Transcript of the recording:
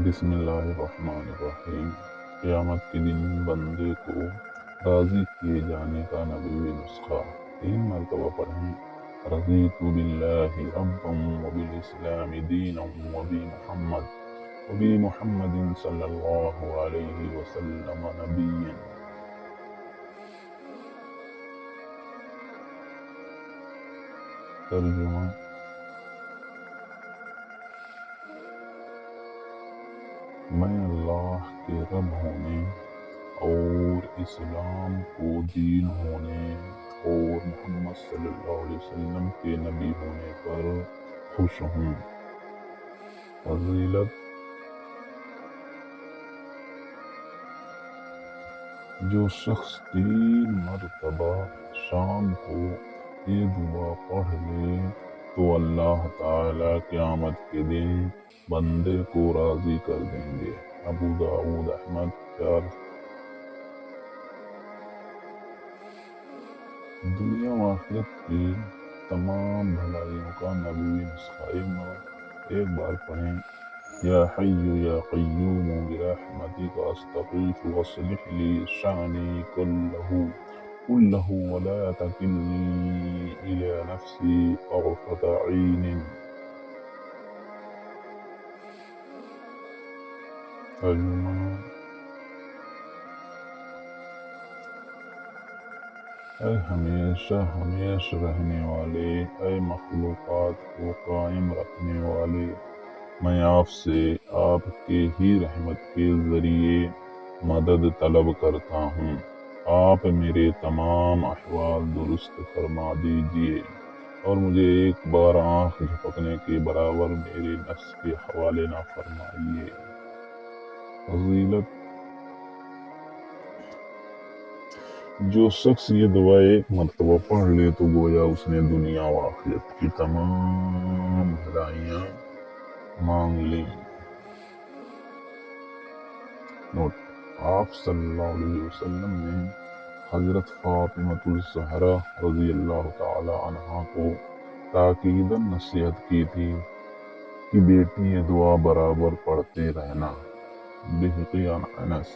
بسم اللہ الرحمن الرحیم۔ قیامت کے دن بندے کو راضی کیے جانے کا نبوی نسخہ 3 مرتبہ پڑھیں۔ رضیت باللہ ربا وبالاسلام دینا وبمحمد صلی اللہ علیہ وسلم نبیا۔ ترجمہ: میں اللہ کے رب ہونے اور اسلام کو دین ہونے اور محمد صلی اللہ علیہ وسلم کے نبی ہونے پر خوش ہوں۔ فضیلت: جو شخص 3 مرتبہ شام کو یہ دعا پڑھ لے تو اللہ تعالیٰ قیامت کے دن بندے کو راضی کر دیں گے۔ ابو داؤد احمد 4۔ دنیا و آخرت کی تمام بھلائیوں کا نبوی نسخہ ایک بار پڑھیں۔ یا حی یا قیوم برحمتک استغیث واصلح لی شأنی کلہ ولا تکلنی الی نفسی طرفۃ عین۔ ترجمہ: اے ہمیشہ رہنے والے، اے مخلوقات کو قائم رکھنے والے، میں آپ سے آپ کے ہی رحمت کے ذریعے مدد طلب کرتا ہوں۔ آپ میرے تمام احوال درست فرما دیجئے اور مجھے ایک بار آنکھ جھپکنے کے برابر میرے نفس کے حوالے نہ فرمائیے۔ فضیلت: جو شخص یہ دعا 1 مرتبہ پڑھ لے تو گویا اس نے دنیا و آخرت کی تمام بھلائیاں مانگ لیں۔ نوٹ: آپ صلی اللہ علیہ وسلم نے حضرت فاطمۃ الزہرا رضی اللہ تعالی عنہا کو تاکیداً نصیحت کی تھی کہ بیٹی یہ دعا برابر پڑھتے رہنا۔ بحقی عن انس